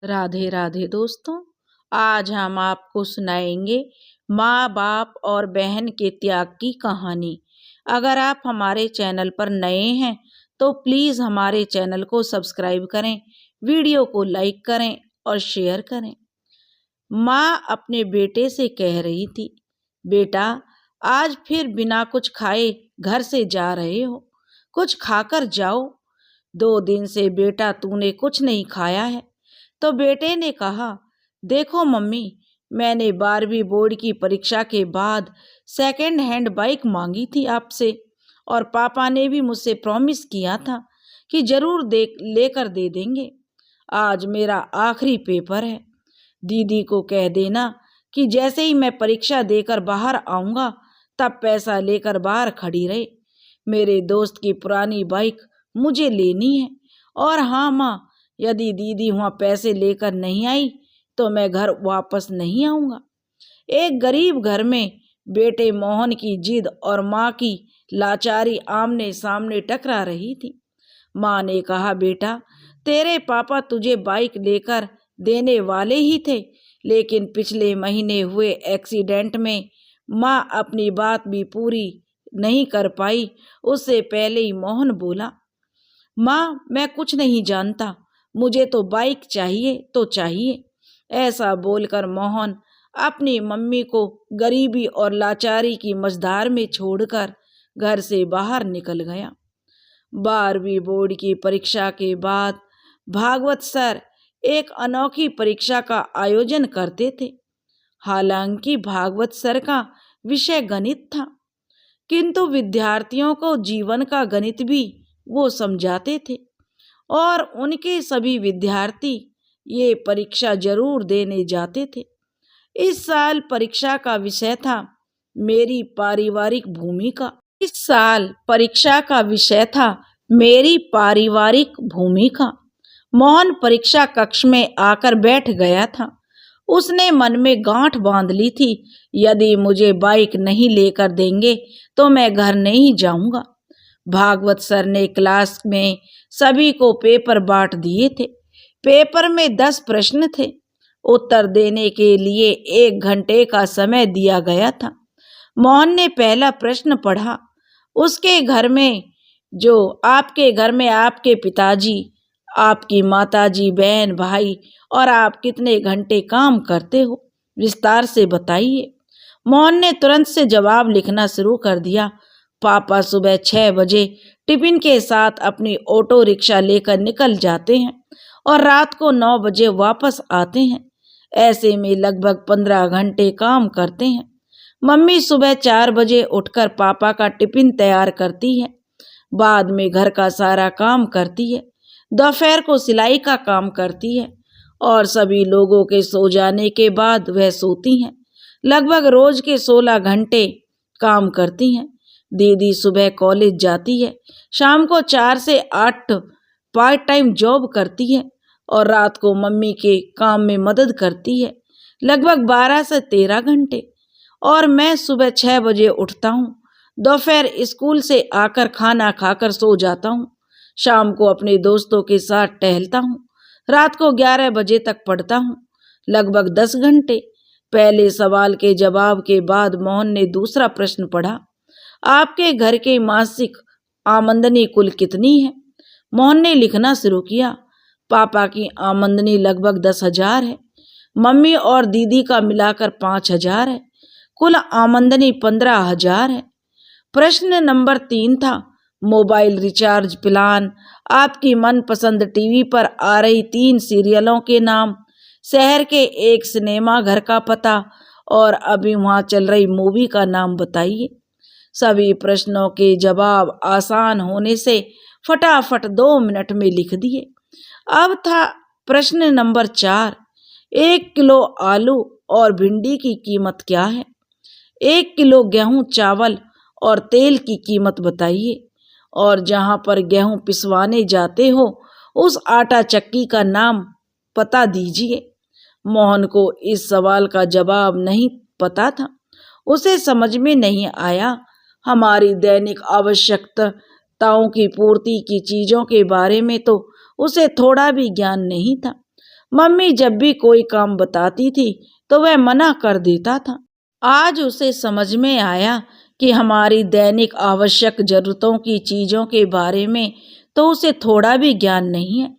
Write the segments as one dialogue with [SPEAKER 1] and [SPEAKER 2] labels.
[SPEAKER 1] राधे राधे दोस्तों। आज हम आपको सुनाएंगे माँ बाप और बहन के त्याग की कहानी। अगर आप हमारे चैनल पर नए हैं तो प्लीज़ हमारे चैनल को सब्सक्राइब करें, वीडियो को लाइक करें और शेयर करें। माँ अपने बेटे से कह रही थी, बेटा आज फिर बिना कुछ खाए घर से जा रहे हो, कुछ खाकर जाओ। 2 दिन से बेटा तूने कुछ नहीं खाया है। तो बेटे ने कहा, देखो मम्मी, मैंने 12वीं बोर्ड की परीक्षा के बाद सेकंड हैंड बाइक मांगी थी आपसे, और पापा ने भी मुझसे प्रॉमिस किया था कि जरूर लेकर दे देंगे। आज मेरा आखिरी पेपर है। दीदी को कह देना कि जैसे ही मैं परीक्षा देकर बाहर आऊँगा तब पैसा लेकर बाहर खड़ी रहे। मेरे दोस्त की पुरानी बाइक मुझे लेनी है। और हाँ माँ, यदि दीदी वहाँ पैसे लेकर नहीं आई तो मैं घर वापस नहीं आऊँगा। एक गरीब घर में बेटे मोहन की जिद और माँ की लाचारी आमने सामने टकरा रही थी। माँ ने कहा, बेटा तेरे पापा तुझे बाइक लेकर देने वाले ही थे, लेकिन पिछले महीने हुए एक्सीडेंट में माँ अपनी बात भी पूरी नहीं कर पाई। उससे पहले ही मोहन बोला, माँ मैं कुछ नहीं जानता, मुझे तो बाइक चाहिए तो चाहिए। ऐसा बोलकर मोहन अपनी मम्मी को गरीबी और लाचारी की मझधार में छोड़कर घर से बाहर निकल गया। 12वीं बोर्ड की परीक्षा के बाद भागवत सर एक अनोखी परीक्षा का आयोजन करते थे। हालांकि भागवत सर का विषय गणित था, किंतु विद्यार्थियों को जीवन का गणित भी वो समझाते थे, और उनके सभी विद्यार्थी ये परीक्षा जरूर देने जाते थे। इस साल परीक्षा का विषय था मेरी पारिवारिक भूमिका। मेरी पारिवारिक भूमिका। मोहन परीक्षा कक्ष में आकर बैठ गया था। उसने मन में गांठ बांध ली थी, यदि मुझे बाइक नहीं लेकर देंगे तो मैं घर नहीं जाऊंगा। भागवत सर ने क्लास में सभी को पेपर बांट दिए थे। पेपर में 10 प्रश्न थे। उत्तर देने के लिए 1 घंटे का समय दिया गया था। मोहन ने पहला प्रश्न पढ़ा। आपके घर में आपके पिताजी, आपकी माताजी, बहन, भाई और आप कितने घंटे काम करते हो, विस्तार से बताइए। मोहन ने तुरंत से जवाब लिखना शुरू कर दिया। पापा सुबह 6 बजे टिफिन के साथ अपनी ऑटो रिक्शा लेकर निकल जाते हैं और रात को 9 बजे वापस आते हैं। ऐसे में लगभग 15 घंटे काम करते हैं। मम्मी सुबह 4 बजे उठकर पापा का टिफिन तैयार करती है, बाद में घर का सारा काम करती है, दोपहर को सिलाई का काम करती है और सभी लोगों के सो जाने के बाद वह सोती हैं। लगभग रोज के 16 घंटे काम करती हैं। दीदी सुबह कॉलेज जाती है, शाम को 4 से 8 पार्ट टाइम जॉब करती है और रात को मम्मी के काम में मदद करती है, लगभग 12 से 13 घंटे। और मैं सुबह 6 बजे उठता हूँ, दोपहर स्कूल से आकर खाना खाकर सो जाता हूँ, शाम को अपने दोस्तों के साथ टहलता हूँ, रात को 11 बजे तक पढ़ता हूँ, लगभग 10 घंटे। पहले सवाल के जवाब के बाद मोहन ने दूसरा प्रश्न पढ़ा। आपके घर के मासिक आमदनी कुल कितनी है? मोहन ने लिखना शुरू किया। पापा की आमदनी लगभग 10,000 है, मम्मी और दीदी का मिलाकर 5,000 है, कुल आमदनी 15,000 है। प्रश्न नंबर 3 था, मोबाइल रिचार्ज प्लान, आपकी मनपसंद टीवी पर आ रही 3 सीरियलों के नाम, शहर के एक सिनेमा घर का पता और अभी वहाँ चल रही मूवी का नाम बताइए। सभी प्रश्नों के जवाब आसान होने से फटाफट 2 मिनट में लिख दिए। अब था प्रश्न नंबर 4, 1 किलो आलू और भिंडी की कीमत क्या है? 1 किलो गेहूं, चावल और तेल की कीमत बताइए, और जहां पर गेहूं पिसवाने जाते हो उस आटा चक्की का नाम पता दीजिए। मोहन को इस सवाल का जवाब नहीं पता था। उसे समझ में नहीं आया। हमारी दैनिक आवश्यकताओं की पूर्ति की चीजों के बारे में तो उसे थोड़ा भी ज्ञान नहीं था। मम्मी जब भी कोई काम बताती थी तो वह मना कर देता था। आज उसे समझ में आया कि हमारी दैनिक आवश्यक जरूरतों की चीजों के बारे में तो उसे थोड़ा भी ज्ञान नहीं है।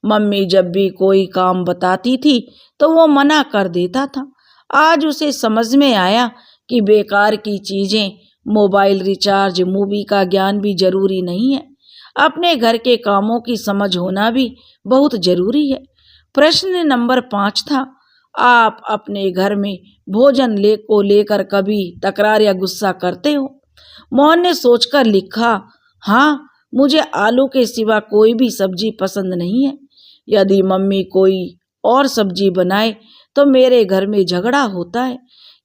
[SPEAKER 1] मम्मी जब भी कोई काम बताती थी तो वो मना कर देता था। आज उसे समझ में आया कि बेकार की चीजें, मोबाइल रिचार्ज, मूवी का ज्ञान भी जरूरी नहीं है। अपने घर के कामों की समझ होना भी बहुत जरूरी है। प्रश्न नंबर 5 था, आप अपने घर में भोजन को लेकर कभी तकरार या गुस्सा करते हो? मोहन ने सोचकर लिखा, हाँ, मुझे आलू के सिवा कोई भी सब्जी पसंद नहीं है। यदि मम्मी कोई और सब्जी बनाए तो मेरे घर में झगड़ा होता है।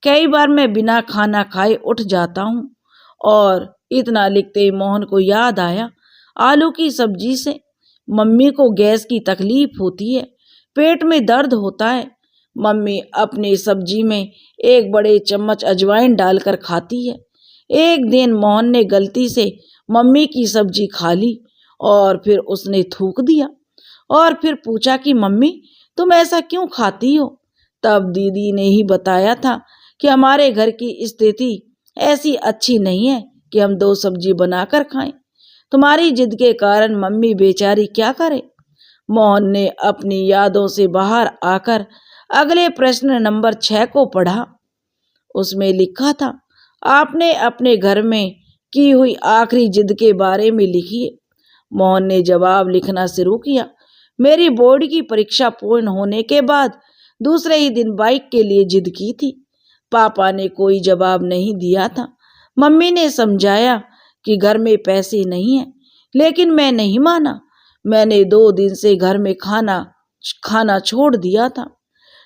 [SPEAKER 1] कई बार मैं बिना खाना खाए उठ जाता हूँ। और इतना लिखते ही मोहन को याद आया, आलू की सब्जी से मम्मी को गैस की तकलीफ होती है, पेट में दर्द होता है। मम्मी अपनी सब्जी में एक बड़े चम्मच अजवाइन डालकर खाती है। एक दिन मोहन ने गलती से मम्मी की सब्जी खा ली और फिर उसने थूक दिया और फिर पूछा कि मम्मी तुम ऐसा क्यों खाती हो? तब दीदी ने ही बताया था कि हमारे घर की स्थिति ऐसी अच्छी नहीं है कि हम 2 सब्जी बनाकर खाएं। तुम्हारी जिद के कारण मम्मी बेचारी क्या करे। मोहन ने अपनी यादों से बाहर आकर अगले प्रश्न नंबर 6 को पढ़ा। उसमें लिखा था, आपने अपने घर में की हुई आखिरी जिद के बारे में लिखिए। मोहन ने जवाब लिखना शुरू किया। मेरी बोर्ड की परीक्षा पूर्ण होने के बाद दूसरे ही दिन बाइक के लिए जिद की थी। पापा ने कोई जवाब नहीं दिया था। मम्मी ने समझाया कि घर में पैसे नहीं हैं, लेकिन मैं नहीं माना। मैंने 2 दिन से घर में खाना छोड़ दिया था।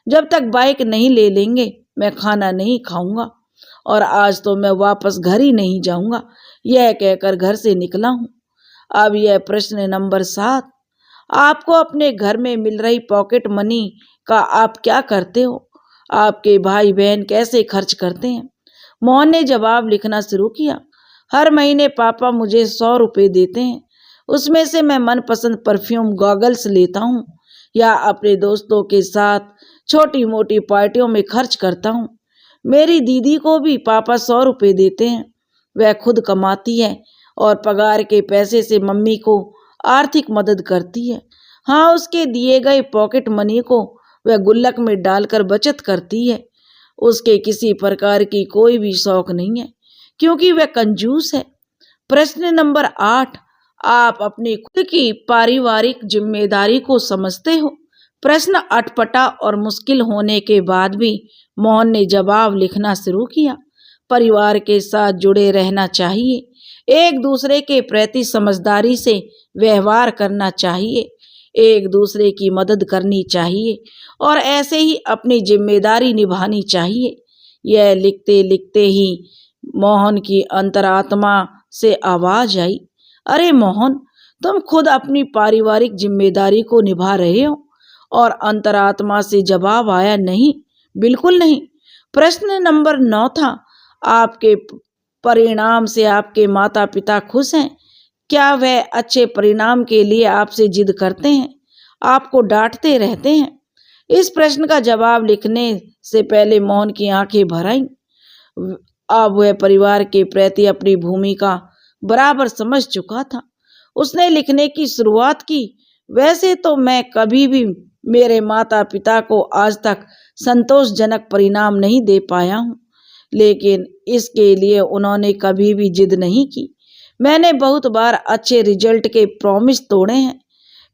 [SPEAKER 1] जब तक बाइक नहीं ले लेंगे मैं खाना नहीं खाऊंगा और आज तो मैं वापस घर ही नहीं जाऊंगा, यह कहकर घर से निकला हूं। अब यह प्रश्न नंबर 7, आपको अपने घर में मिल रही पॉकेट मनी का आप क्या करते हो? आपके भाई बहन कैसे खर्च करते हैं? मोहन ने जवाब लिखना शुरू किया। हर महीने पापा मुझे 100 रुपये देते हैं। उसमें से मैं मनपसंद परफ्यूम, गॉगल्स लेता हूँ या अपने दोस्तों के साथ छोटी मोटी पार्टियों में खर्च करता हूँ। मेरी दीदी को भी पापा 100 रुपये देते हैं। वह खुद कमाती है और पगार के पैसे से मम्मी को आर्थिक मदद करती है। हाँ, उसके दिए गए पॉकेट मनी को वह गुल्लक में डालकर बचत करती है। उसके किसी प्रकार की कोई भी शौक नहीं है क्योंकि वह कंजूस है। प्रश्न नंबर 8, आप अपनी खुद की पारिवारिक जिम्मेदारी को समझते हो? प्रश्न अटपटा और मुश्किल होने के बाद भी मोहन ने जवाब लिखना शुरू किया। परिवार के साथ जुड़े रहना चाहिए, एक दूसरे के प्रति समझदारी से व्यवहार करना चाहिए, एक दूसरे की मदद करनी चाहिए और ऐसे ही अपनी जिम्मेदारी निभानी चाहिए। यह लिखते लिखते ही मोहन की अंतरात्मा से आवाज आई, अरे मोहन, तुम खुद अपनी पारिवारिक जिम्मेदारी को निभा रहे हो? और अंतरात्मा से जवाब आया, नहीं, बिल्कुल नहीं। प्रश्न नंबर 9 था, आपके परिणाम से आपके माता पिता खुश हैं? क्या वह अच्छे परिणाम के लिए आपसे जिद करते हैं, आपको डांटते रहते हैं? इस प्रश्न का जवाब लिखने से पहले मोहन की आंखें भर आईं। अब वह परिवार के प्रति अपनी भूमिका बराबर समझ चुका था। उसने लिखने की शुरुआत की, वैसे तो मैं कभी भी मेरे माता पिता को आज तक संतोषजनक परिणाम नहीं दे पाया हूँ, लेकिन इसके लिए उन्होंने कभी भी जिद नहीं की। मैंने बहुत बार अच्छे रिजल्ट के प्रॉमिस तोड़े हैं,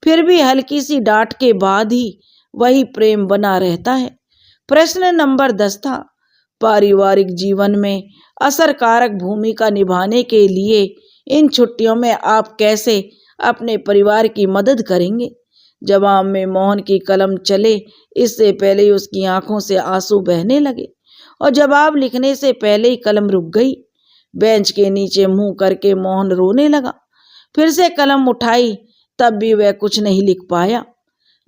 [SPEAKER 1] फिर भी हल्की सी डांट के बाद ही वही प्रेम बना रहता है। प्रश्न नंबर 10 था, पारिवारिक जीवन में असरकारक भूमिका निभाने के लिए इन छुट्टियों में आप कैसे अपने परिवार की मदद करेंगे? जवाब में मोहन की कलम चले इससे पहले ही उसकी आंखों से आंसू बहने लगे और जवाब लिखने से पहले ही कलम रुक गई। बेंच के नीचे मुंह करके मोहन रोने लगा। फिर से कलम उठाई, तब भी वह कुछ नहीं लिख पाया।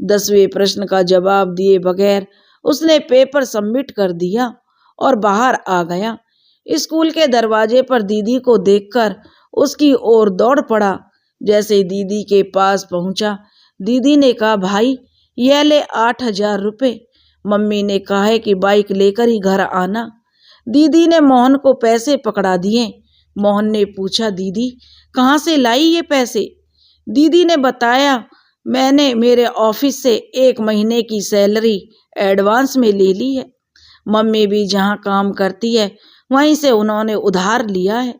[SPEAKER 1] 10वें प्रश्न का जवाब दिए बगैर उसने पेपर सबमिट कर दिया और बाहर आ गया। स्कूल के दरवाजे पर दीदी को देखकर उसकी ओर दौड़ पड़ा। जैसे दीदी के पास पहुंचा, दीदी ने कहा, भाई, यह ले 8,000 रुपये। मम्मी ने कहा है कि बाइक लेकर ही घर आना। दीदी ने मोहन को पैसे पकड़ा दिए। मोहन ने पूछा, दीदी कहाँ से लाई ये पैसे? दीदी ने बताया, मैंने मेरे ऑफिस से 1 महीने की सैलरी एडवांस में ले ली है। मम्मी भी जहाँ काम करती है वहीं से उन्होंने उधार लिया है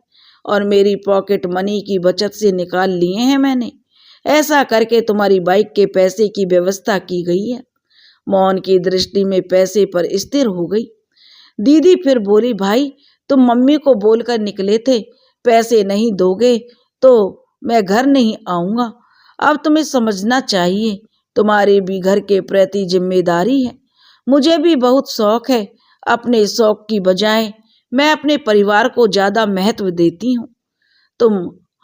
[SPEAKER 1] और मेरी पॉकेट मनी की बचत से निकाल लिए हैं मैंने। ऐसा करके तुम्हारी बाइक के पैसे की व्यवस्था की गई है। मोहन की दृष्टि में पैसे पर स्थिर हो गई। दीदी फिर बोली, भाई तुम मम्मी को बोलकर निकले थे पैसे नहीं दोगे तो मैं घर नहीं आऊँगा। अब तुम्हें समझना चाहिए, तुम्हारे भी घर के प्रति जिम्मेदारी है। मुझे भी बहुत शौक है, अपने शौक की बजाय मैं अपने परिवार को ज़्यादा महत्व देती हूँ। तुम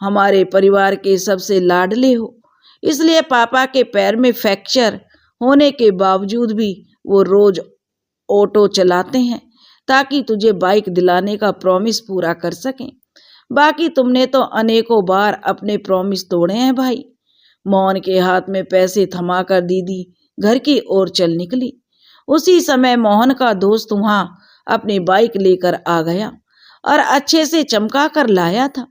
[SPEAKER 1] हमारे परिवार के सबसे लाडले हो, इसलिए पापा के पैर में फ्रैक्चर होने के बावजूद भी वो रोज ऑटो चलाते हैं ताकि तुझे बाइक दिलाने का प्रॉमिस पूरा कर सकें। बाकी तुमने तो अनेकों बार अपने प्रॉमिस तोड़े हैं भाई। मोहन के हाथ में पैसे थमाकर दीदी घर की ओर चल निकली। उसी समय मोहन का दोस्त वहां अपनी बाइक लेकर आ गया और अच्छे से चमका कर लाया था।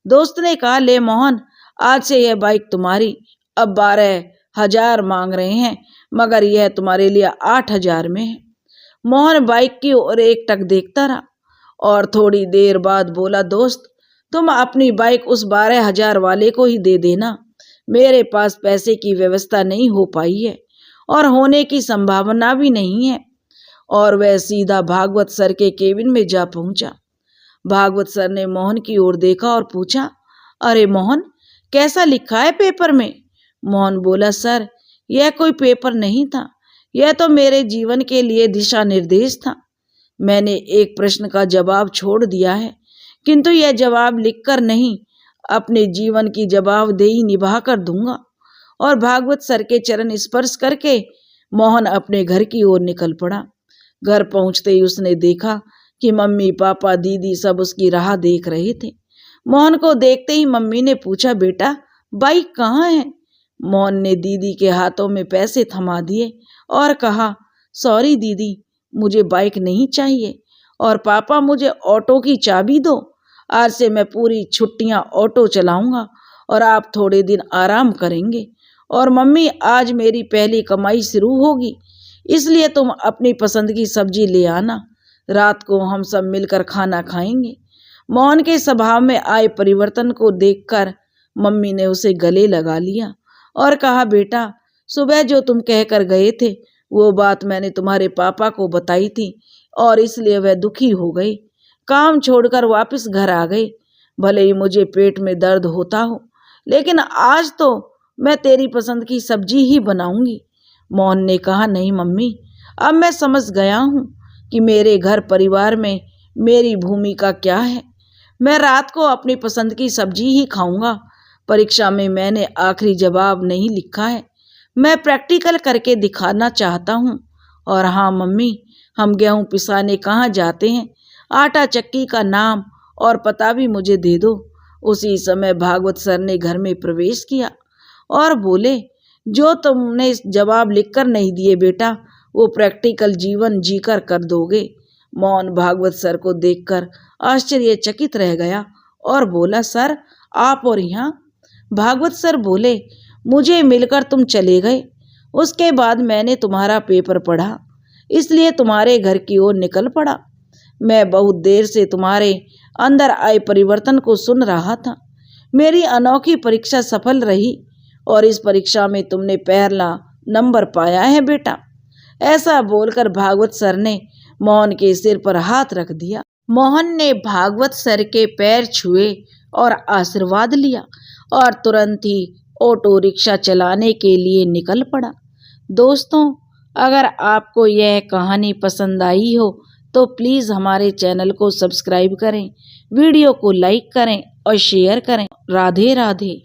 [SPEAKER 1] दोस्त ने कहा, ले मोहन, आज से यह बाइक तुम्हारी। अब 12,000 मांग रहे हैं मगर यह तुम्हारे लिए 8,000 में है। मोहन बाइक की ओर एकटक देखता रहा और थोड़ी देर बाद बोला, दोस्त तुम अपनी बाइक उस 12,000 वाले को ही दे देना। मेरे पास पैसे की व्यवस्था नहीं हो पाई है और होने की संभावना भी नहीं है। और वह सीधा भागवत सर के केबिन में जा पहुंचा। भागवत सर ने मोहन की ओर देखा और पूछा, अरे मोहन, कैसा लिखा है पेपर में? मोहन बोला, सर यह कोई पेपर नहीं था, यह तो मेरे जीवन के लिए दिशा निर्देश था। मैंने एक प्रश्न का जवाब छोड़ दिया है, किंतु यह जवाब लिखकर नहीं, अपने जीवन की जवाबदेही निभा कर दूंगा। और भागवत सर के चरण स्पर्श करके मोहन अपने घर की ओर निकल पड़ा। घर पहुंचते ही उसने देखा कि मम्मी पापा दीदी सब उसकी राह देख रहे थे। मोहन को देखते ही मम्मी ने पूछा, बेटा बाइक कहाँ है? मोहन ने दीदी के हाथों में पैसे थमा दिए और कहा, सॉरी दीदी, मुझे बाइक नहीं चाहिए। और पापा मुझे ऑटो की चाबी दो, आज से मैं पूरी छुट्टियां ऑटो चलाऊंगा और आप थोड़े दिन आराम करेंगे। और मम्मी, आज मेरी पहली कमाई शुरू होगी, इसलिए तुम अपनी पसंद की सब्जी ले आना, रात को हम सब मिलकर खाना खाएंगे। मोहन के स्वभाव में आए परिवर्तन को देखकर मम्मी ने उसे गले लगा लिया और कहा, बेटा सुबह जो तुम कहकर गए थे वो बात मैंने तुम्हारे पापा को बताई थी और इसलिए वह दुखी हो गए, काम छोड़कर वापस घर आ गए। भले ही मुझे पेट में दर्द होता हो, लेकिन आज तो मैं तेरी पसंद की सब्जी ही बनाऊंगी। मोहन ने कहा, नहीं मम्मी, अब मैं समझ गया हूँ कि मेरे घर परिवार में मेरी भूमिका क्या है। मैं रात को अपनी पसंद की सब्जी ही खाऊंगा। परीक्षा में मैंने आखिरी जवाब नहीं लिखा है, मैं प्रैक्टिकल करके दिखाना चाहता हूँ। और हाँ मम्मी, हम गेहूँ पिसाने कहाँ जाते हैं, आटा चक्की का नाम और पता भी मुझे दे दो। उसी समय भागवत सर ने घर में प्रवेश किया और बोले, जो तुमने जवाब लिखकर नहीं दिए बेटा, वो प्रैक्टिकल जीवन जीकर कर दोगे। मोहन भागवत सर को देखकर आश्चर्यचकित रह गया और बोला, सर आप और यहाँ? भागवत सर बोले, मुझे मिलकर तुम चले गए, उसके बाद मैंने तुम्हारा पेपर पढ़ा, इसलिए तुम्हारे घर की ओर निकल पड़ा। मैं बहुत देर से तुम्हारे अंदर आए परिवर्तन को सुन रहा था। मेरी अनोखी परीक्षा सफल रही और इस परीक्षा में तुमने पहला नंबर पाया है बेटा। ऐसा बोलकर भागवत सर ने मोहन के सिर पर हाथ रख दिया। मोहन ने भागवत सर के पैर छुए और आशीर्वाद लिया और तुरंत ही ऑटो रिक्शा चलाने के लिए निकल पड़ा। दोस्तों, अगर आपको यह कहानी पसंद आई हो तो प्लीज़ हमारे चैनल को सब्सक्राइब करें, वीडियो को लाइक करें और शेयर करें। राधे राधे।